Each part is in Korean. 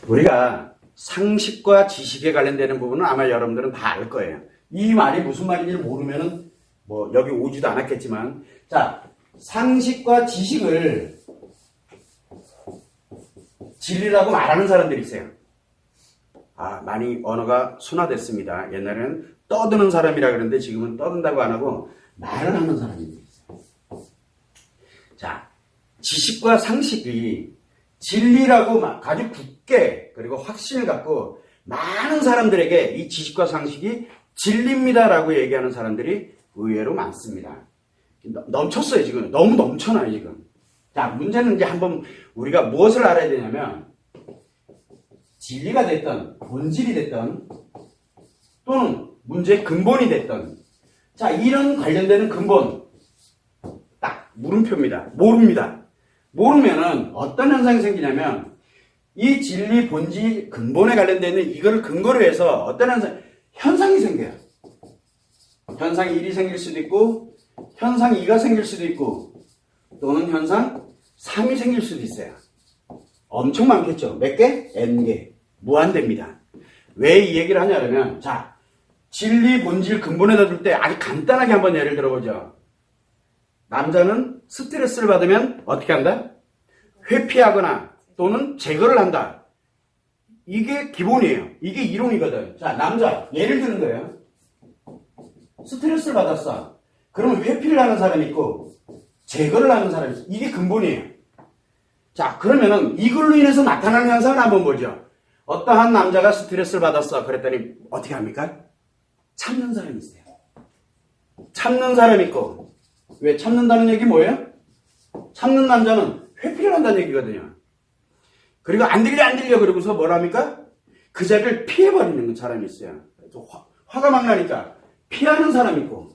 우리가 상식과 지식에 관련되는 부분은 아마 여러분들은 다 알 거예요. 이 말이 무슨 말인지 모르면은 뭐 여기 오지도 않았겠지만, 자, 상식과 지식을 진리라고 말하는 사람들이 있어요. 아, 많이 언어가 순화됐습니다. 옛날에는 떠드는 사람이라 그러는데 지금은 떠든다고 안 하고 말을 하는 사람들이 있어요. 자, 지식과 상식이 진리라고 아주 굳게 그리고 확신을 갖고 많은 사람들에게 이 지식과 상식이 진리입니다라고 얘기하는 사람들이 의외로 많습니다. 넘쳤어요, 지금. 너무 넘쳐나요, 지금. 자, 문제는 이제 한번 우리가 무엇을 알아야 되냐면, 진리가 됐던, 본질이 됐던, 또는 문제의 근본이 됐던, 자, 이런 관련되는 근본, 딱, 물음표입니다. 모릅니다. 모르면은 어떤 현상이 생기냐면, 이 진리, 본질, 근본에 관련되는 이걸 근거로 해서 어떤 현상이 생겨요. 현상 1이 생길 수도 있고, 현상 2가 생길 수도 있고, 또는 현상 3이 생길 수도 있어요. 엄청 많겠죠. 몇 개? N개. 무한대입니다. 왜 이 얘기를 하냐면, 자, 진리, 본질, 근본에다 둘 때 아주 간단하게 한번 예를 들어보죠. 남자는 스트레스를 받으면 어떻게 한다? 회피하거나 또는 제거를 한다. 이게 기본이에요. 이게 이론이거든. 자, 남자, 예를 드는 거예요. 스트레스를 받았어. 그러면 회피를 하는 사람이 있고 제거를 하는 사람이 있어. 이게 근본이에요. 자, 그러면은 이걸로 인해서 나타나는 현상을 한번 보죠. 어떠한 남자가 스트레스를 받았어. 그랬더니 어떻게 합니까? 참는 사람이 있어요. 참는 사람이 있고. 왜 참는다는 얘기 뭐예요? 참는 남자는 회피를 한다는 얘기거든요. 그리고 안 들려 그러고서 뭐랍니까? 그 자리를 피해버리는 사람이 있어요. 화가 막 나니까 피하는 사람이 있고,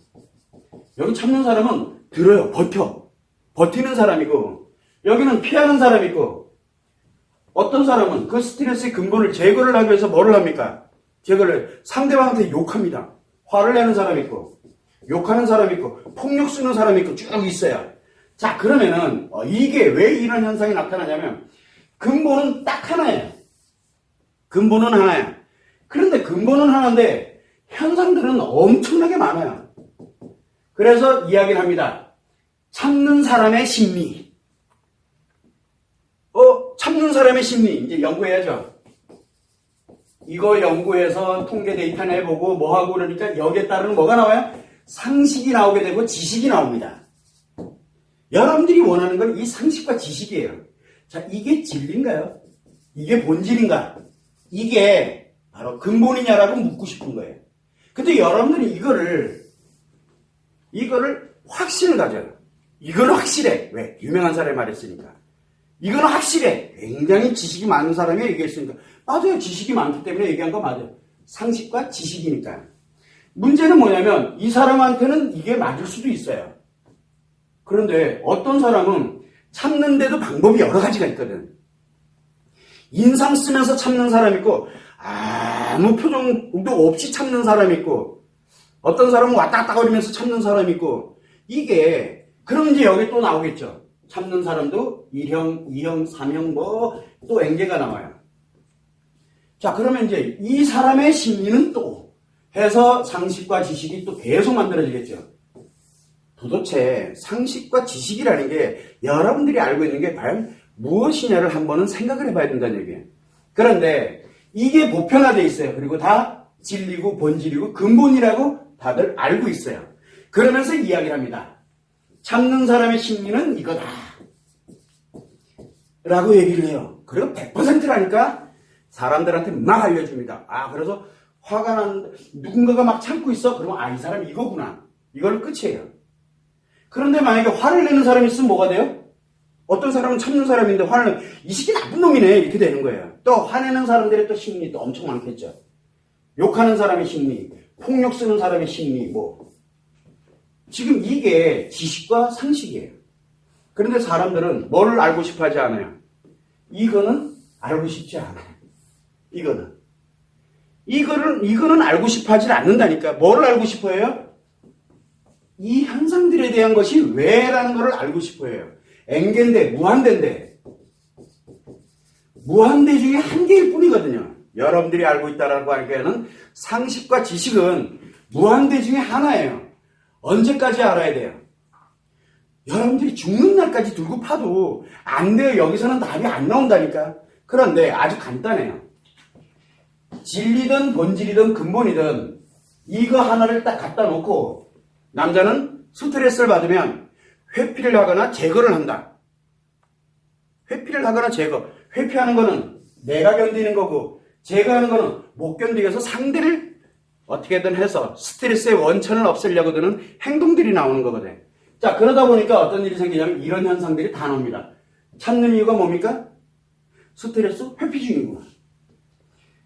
여기 참는 사람은 들어요. 버티는 사람이고, 여기는 피하는 사람이 있고, 어떤 사람은 그 스트레스의 근본을 제거를 하기 위해서 뭐를 합니까? 제거를 상대방한테 욕합니다. 화를 내는 사람이 있고, 욕하는 사람이 있고, 폭력 쓰는 사람이 있고 쭉 있어요. 자, 그러면은 이게 왜 이런 현상이 나타나냐면 근본은 딱 하나예요. 근본은 하나야. 그런데 근본은 하나인데 현상들은 엄청나게 많아요. 그래서 이야기를 합니다. 참는 사람의 심리. 참는 사람의 심리. 이제 연구해야죠. 이거 연구해서 통계 데이터 내보고 뭐하고 그러니까 여기에 따르는 뭐가 나와요? 상식이 나오게 되고 지식이 나옵니다. 여러분들이 원하는 건 이 상식과 지식이에요. 자, 이게 진리인가요? 이게 본질인가? 이게 바로 근본이냐라고 묻고 싶은 거예요. 근데 여러분들이 이거를 확신을 가져요. 이건 확실해. 왜? 유명한 사람이 말했으니까. 이건 확실해. 굉장히 지식이 많은 사람이 얘기했으니까. 맞아요. 지식이 많기 때문에 얘기한 거 맞아요. 상식과 지식이니까. 문제는 뭐냐면 이 사람한테는 이게 맞을 수도 있어요. 그런데 어떤 사람은 참는데도 방법이 여러 가지가 있거든. 인상 쓰면서 참는 사람이 있고 아무 표정도 없이 참는 사람이 있고 어떤 사람은 왔다 갔다 거리면서 참는 사람이 있고 이게 그러면 이제 여기 또 나오겠죠. 참는 사람도 1형, 2형, 3형 뭐 또 N개가 나와요. 자, 그러면 이제 이 사람의 심리는 또 해서 상식과 지식이 또 계속 만들어지겠죠. 도대체 상식과 지식이라는 게 여러분들이 알고 있는 게 과연 무엇이냐를 한번은 생각을 해봐야 된다는 얘기예요. 그런데 이게 보편화되어 있어요. 그리고 다 진리고 본질이고 근본이라고 다들 알고 있어요. 그러면서 이야기를 합니다. 참는 사람의 심리는 이거다 라고 얘기를 해요. 그리고 100%라니까 사람들한테 막 알려줍니다. 아, 그래서 화가 나는데 누군가가 막 참고 있어? 그러면 이 사람이 이거구나. 이걸로 끝이에요. 그런데 만약에 화를 내는 사람이 있으면 뭐가 돼요? 어떤 사람은 참는 사람인데 화를 내면 이 새끼 나쁜 놈이네 이렇게 되는 거예요. 또 화내는 사람들의 또 심리 또 엄청 많겠죠. 욕하는 사람의 심리, 폭력 쓰는 사람의 심리 뭐. 지금 이게 지식과 상식이에요. 그런데 사람들은 뭘 알고 싶어 하지 않아요? 이거는 알고 싶지 않아요. 이거는 알고 싶어 하지 않는다니까. 뭐를 알고 싶어 해요? 이 현상들에 대한 것이 왜라는 것을 알고 싶어 해요. N개인데, 무한대인데. 무한대 중에 한 개일 뿐이거든요. 여러분들이 알고 있다라고 하기에는 상식과 지식은 무한대 중에 하나예요. 언제까지 알아야 돼요? 여러분들이 죽는 날까지 들고 파도 안 돼요. 여기서는 답이 안 나온다니까. 그런데 아주 간단해요. 진리든 본질이든 근본이든 이거 하나를 딱 갖다 놓고 남자는 스트레스를 받으면 회피를 하거나 제거를 한다. 회피를 하거나 제거. 회피하는 거는 내가 견디는 거고 제거하는 거는 못 견디게 해서 상대를 어떻게든 해서 스트레스의 원천을 없애려고 드는 행동들이 나오는 거거든. 자, 그러다 보니까 어떤 일이 생기냐면 이런 현상들이 다 나옵니다. 찾는 이유가 뭡니까? 스트레스 회피 중이구나.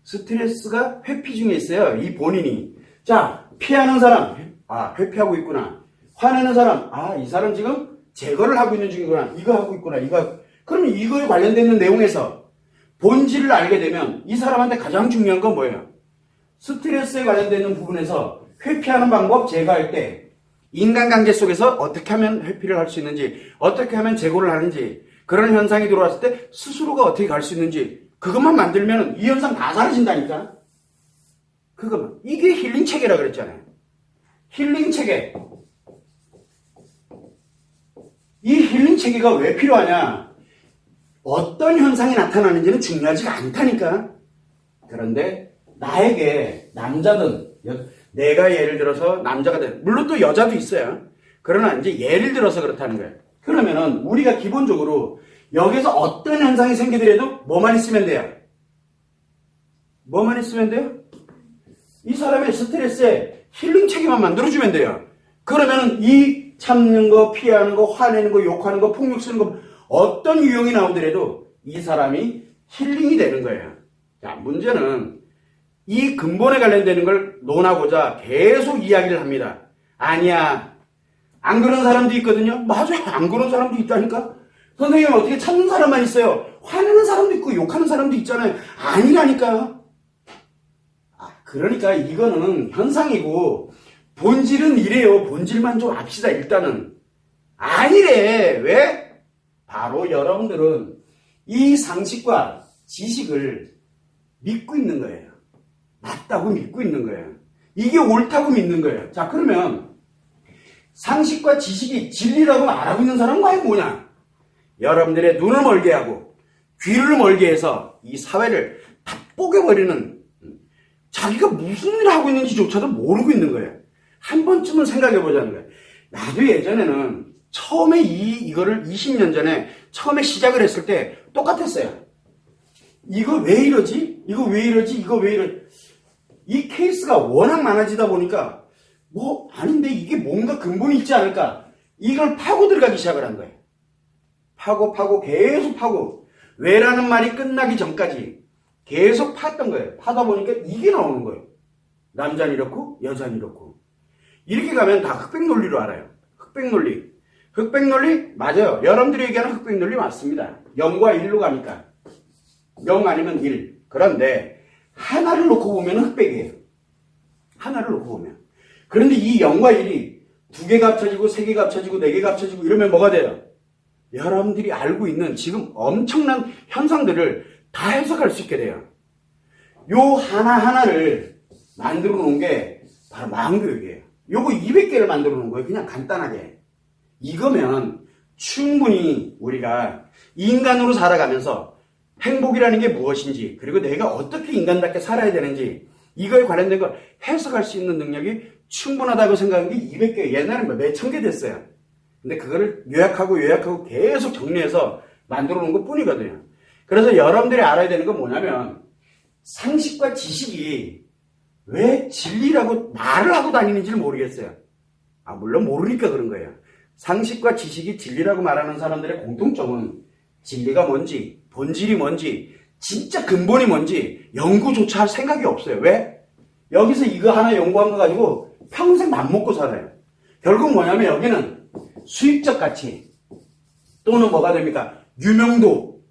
스트레스가 회피 중에 있어요. 이 본인이. 자, 피하는 사람, 회피하고 있구나. 화내는 사람, 이 사람 지금 제거를 하고 있는 중이구나. 이거 하고 있구나. 그럼 이거에 관련되는 내용에서 본질을 알게 되면 이 사람한테 가장 중요한 건 뭐예요? 스트레스에 관련되는 부분에서 회피하는 방법 제거할 때 인간관계 속에서 어떻게 하면 회피를 할 수 있는지, 어떻게 하면 제거를 하는지, 그런 현상이 들어왔을 때 스스로가 어떻게 갈 수 있는지, 그것만 만들면 이 현상 다 사라진다니까? 그것만. 이게 힐링 체계라 그랬잖아요. 힐링 체계. 이 힐링 체계가 왜 필요하냐? 어떤 현상이 나타나는지는 중요하지가 않다니까? 그런데 나에게 남자든 내가 예를 들어서 남자가 된, 물론 또 여자도 있어요. 그러나 이제 예를 들어서 그렇다는 거예요. 그러면은 우리가 기본적으로 여기서 어떤 현상이 생기더라도 뭐만 있으면 돼요? 뭐만 있으면 돼요? 이 사람의 스트레스에 힐링 체계만 만들어주면 돼요. 그러면은 이 참는 거, 피하는 거, 화내는 거, 욕하는 거, 폭력 쓰는 거, 어떤 유형이 나오더라도 이 사람이 힐링이 되는 거예요. 자, 문제는 이 근본에 관련되는 걸 논하고자 계속 이야기를 합니다. 아니야. 안 그런 사람도 있거든요. 맞아요. 안 그런 사람도 있다니까. 선생님 어떻게 찾는 사람만 있어요. 화내는 사람도 있고 욕하는 사람도 있잖아요. 아니라니까. 그러니까 이거는 현상이고 본질은 이래요. 본질만 좀 압시다. 일단은. 아니래. 왜? 바로 여러분들은 이 상식과 지식을 믿고 있는 거예요. 맞다고 믿고 있는 거예요. 이게 옳다고 믿는 거예요. 자, 그러면 상식과 지식이 진리라고 말하고 있는 사람은 과연 뭐냐? 여러분들의 눈을 멀게 하고 귀를 멀게 해서 이 사회를 다 뽀개버리는, 자기가 무슨 일을 하고 있는지조차도 모르고 있는 거예요. 한 번쯤은 생각해 보자는 거예요. 나도 예전에는 처음에 이거를 20년 전에 처음에 시작을 했을 때 똑같았어요. 이거 왜 이러지? 이거 왜 이러지? 이거 왜 이러지? 이 케이스가 워낙 많아지다 보니까 아닌데 이게 뭔가 근본이 있지 않을까? 이걸 파고 들어가기 시작을 한 거예요. 파고 계속 파고, 왜라는 말이 끝나기 전까지 계속 팠던 거예요. 파다 보니까 이게 나오는 거예요. 남자는 이렇고 여자는 이렇고. 이렇게 가면 다 흑백 논리로 알아요. 흑백 논리 맞아요. 여러분들이 얘기하는 흑백 논리 맞습니다. 0과 1로 가니까 0 아니면 1. 그런데 하나를 놓고 보면 흑백이에요. 하나를 놓고 보면. 그런데 이 0과 1이 2개가 합쳐지고 3개가 합쳐지고 4개가 합쳐지고 이러면 뭐가 돼요? 여러분들이 알고 있는 지금 엄청난 현상들을 다 해석할 수 있게 돼요. 요 하나하나를 만들어 놓은 게 바로 마음교육이에요. 요거 200개를 만들어 놓은 거예요. 그냥 간단하게. 이거면 충분히 우리가 인간으로 살아가면서 행복이라는 게 무엇인지, 그리고 내가 어떻게 인간답게 살아야 되는지, 이거에 관련된 걸 해석할 수 있는 능력이 충분하다고 생각한 게 200개, 옛날에 몇천 개 됐어요. 근데 그거를 요약하고 계속 정리해서 만들어 놓은 것 뿐이거든요. 그래서 여러분들이 알아야 되는 건 뭐냐면, 상식과 지식이 왜 진리라고 말을 하고 다니는지를 모르겠어요. 물론 모르니까 그런 거예요. 상식과 지식이 진리라고 말하는 사람들의 공통점은 진리가 뭔지, 본질이 뭔지, 진짜 근본이 뭔지 연구조차 할 생각이 없어요. 왜? 여기서 이거 하나 연구한 거 가지고 평생 맘먹고 살아요. 결국 뭐냐면 여기는 수익적 가치 또는 뭐가 됩니까? 유명도,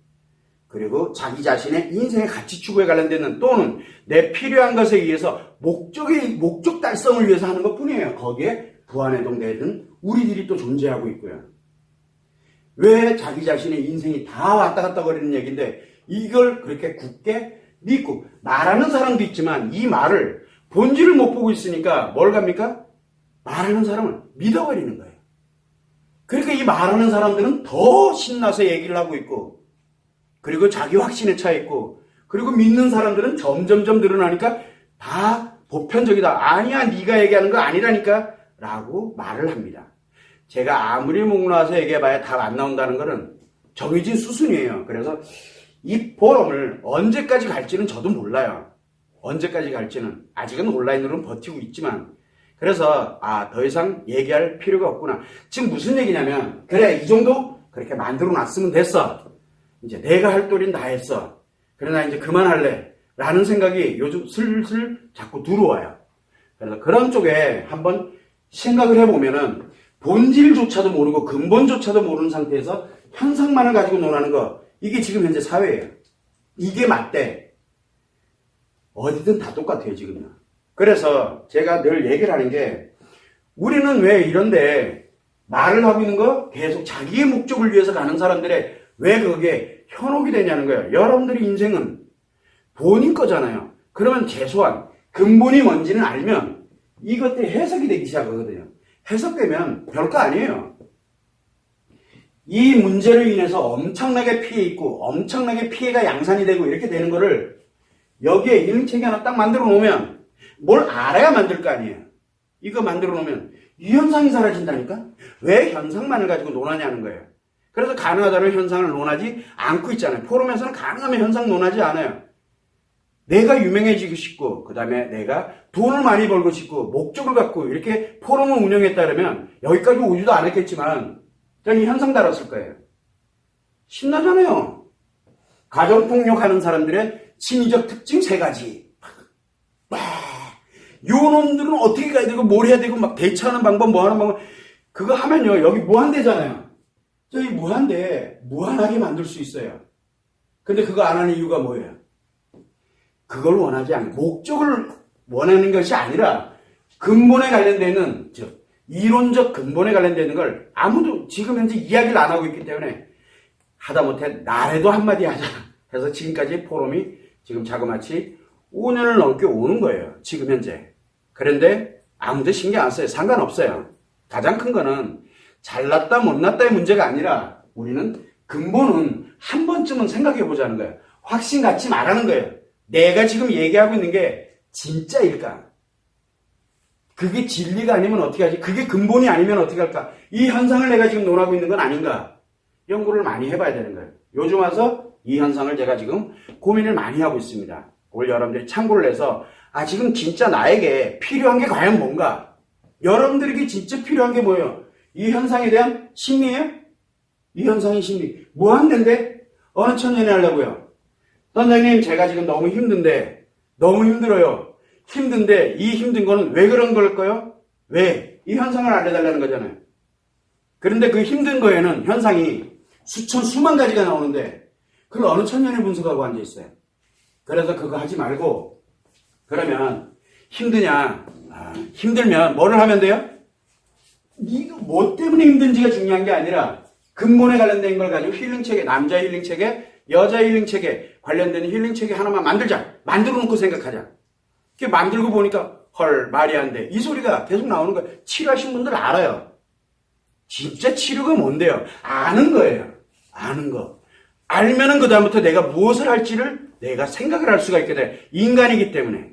그리고 자기 자신의 인생의 가치 추구에 관련되는, 또는 내 필요한 것에 의해서 목적 달성을 위해서 하는 것 뿐이에요. 거기에 부안해동되는 우리들이 또 존재하고 있고요. 왜 자기 자신의 인생이 다 왔다 갔다 거리는 얘기인데 이걸 그렇게 굳게 믿고 말하는 사람도 있지만 이 말을 본질을 못 보고 있으니까 뭘 갑니까? 말하는 사람을 믿어버리는 거예요. 그러니까 이 말하는 사람들은 더 신나서 얘기를 하고 있고 그리고 자기 확신에 차 있고 그리고 믿는 사람들은 점점점 늘어나니까 다 보편적이다. 아니야 네가 얘기하는 거 아니라니까 라고 말을 합니다. 제가 아무리 목 놓아서 얘기해봐야 답 안 나온다는 거는 정해진 수순이에요. 그래서 이 포럼을 언제까지 갈지는 저도 몰라요. 언제까지 갈지는 아직은 온라인으로는 버티고 있지만 그래서 더 이상 얘기할 필요가 없구나. 지금 무슨 얘기냐면 그래 이 정도 그렇게 만들어 놨으면 됐어. 이제 내가 할 도리는 다 했어. 그러나 이제 그만할래 라는 생각이 요즘 슬슬 자꾸 들어와요. 그래서 그런 쪽에 한번 생각을 해보면은 본질조차도 모르고 근본조차도 모르는 상태에서 현상만을 가지고 논하는 거 이게 지금 현재 사회예요. 이게 맞대. 어디든 다 똑같아요 지금은. 그래서 제가 늘 얘기를 하는 게 우리는 왜 이런데 말을 하고 있는 거 계속 자기의 목적을 위해서 가는 사람들의 왜 그게 현혹이 되냐는 거예요. 여러분들의 인생은 본인 거잖아요. 그러면 최소한 근본이 뭔지는 알면 이것들이 해석이 되기 시작하거든요. 해석되면 별거 아니에요. 이 문제로 인해서 엄청나게 피해 있고 엄청나게 피해가 양산이 되고 이렇게 되는 거를 여기에 일체계 하나 딱 만들어 놓으면 뭘 알아야 만들 거 아니에요. 이거 만들어 놓으면 이 현상이 사라진다니까? 왜 현상만을 가지고 논하냐는 거예요. 그래서 가능하다는 현상을 논하지 않고 있잖아요. 포럼에서는 가능하면 현상 논하지 않아요. 내가 유명해지고 싶고 그 다음에 내가 돈을 많이 벌고 싶고 목적을 갖고 이렇게 포럼을 운영했다 그러면 여기까지 오지도 않았겠지만 저는 현상 달았을 거예요. 신나잖아요. 가정폭력하는 사람들의 심리적 특징 3가지. 요 놈들은 어떻게 가야 되고 뭘 해야 되고 막 대처하는 방법 뭐 하는 방법 그거 하면요 여기 무한대잖아요. 저기 무한대 무한하게 만들 수 있어요. 근데 그거 안 하는 이유가 뭐예요? 그걸 원하지 않고 목적을 원하는 것이 아니라 근본에 관련되는 즉 이론적 근본에 관련되는 걸 아무도 지금 현재 이야기를 안 하고 있기 때문에 하다못해 나래도 한마디 하자 해서 지금까지 포럼이 지금 자그마치 5년을 넘게 오는 거예요. 지금 현재. 그런데 아무도 신경 안 써요. 상관없어요. 가장 큰 거는 잘났다 못났다의 문제가 아니라 우리는 근본은 한 번쯤은 생각해 보자는 거예요. 확신 갖지 말라는 거예요. 내가 지금 얘기하고 있는 게 진짜일까? 그게 진리가 아니면 어떻게 하지? 그게 근본이 아니면 어떻게 할까? 이 현상을 내가 지금 논하고 있는 건 아닌가? 연구를 많이 해봐야 되는 거예요. 요즘 와서 이 현상을 제가 지금 고민을 많이 하고 있습니다. 오늘 여러분들이 참고를 해서 지금 진짜 나에게 필요한 게 과연 뭔가? 여러분들에게 진짜 필요한 게 뭐예요? 이 현상에 대한 심리예요? 이 현상의 심리. 무한대인데? 어느 천년에 하려고요? 선생님 제가 지금 너무 힘든데 너무 힘들어요. 힘든데 이 힘든 거는 왜 그런 걸까요? 왜? 이 현상을 알려달라는 거잖아요. 그런데 그 힘든 거에는 현상이 수만 가지가 나오는데 그걸 어느 천년에 분석하고 앉아있어요. 그래서 그거 하지 말고 그러면 힘드냐? 힘들면 뭐를 하면 돼요? 이거 뭐 때문에 힘든지가 중요한 게 아니라 근본에 관련된 걸 가지고 힐링체계, 남자 힐링체계, 여자 힐링체계 관련된 힐링체계 하나만 만들자. 만들어 놓고 생각하자. 이렇게 만들고 보니까 헐 말이 안 돼. 이 소리가 계속 나오는 거예요. 치료하신 분들 알아요. 진짜 치료가 뭔데요? 아는 거예요. 아는 거. 알면은 그다음부터 내가 무엇을 할지를 내가 생각을 할 수가 있게 돼. 인간이기 때문에.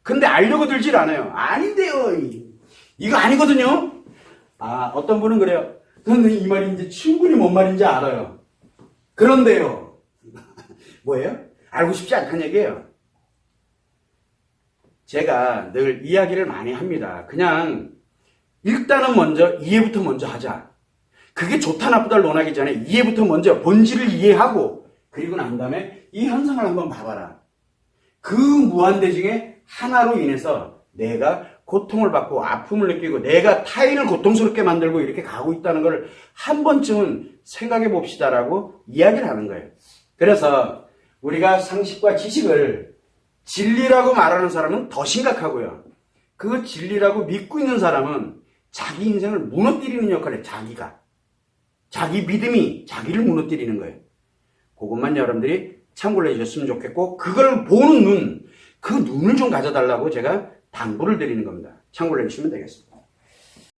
근데 알려고 들질 않아요. 아닌데요. 이거 아니거든요. 어떤 분은 그래요. 저는 이 말이 이제 충분히 뭔 말인지 알아요. 그런데요. 뭐예요? 알고 싶지 않다는 얘기예요. 제가 늘 이야기를 많이 합니다. 그냥 일단은 먼저 이해부터 먼저 하자. 그게 좋다 나쁘다를 논하기 전에 이해부터 먼저 본질을 이해하고 그리고 난 다음에 이 현상을 한번 봐봐라. 그 무한대 중에 하나로 인해서 내가 고통을 받고 아픔을 느끼고 내가 타인을 고통스럽게 만들고 이렇게 가고 있다는 걸 한 번쯤은 생각해 봅시다라고 이야기를 하는 거예요. 그래서 우리가 상식과 지식을 진리라고 말하는 사람은 더 심각하고요. 그 진리라고 믿고 있는 사람은 자기 인생을 무너뜨리는 역할을 해, 자기가. 자기 믿음이 자기를 무너뜨리는 거예요. 그것만 여러분들이 참고를 해주셨으면 좋겠고, 그걸 보는 눈, 그 눈을 좀 가져달라고 제가 당부를 드리는 겁니다. 참고를 해주시면 되겠습니다.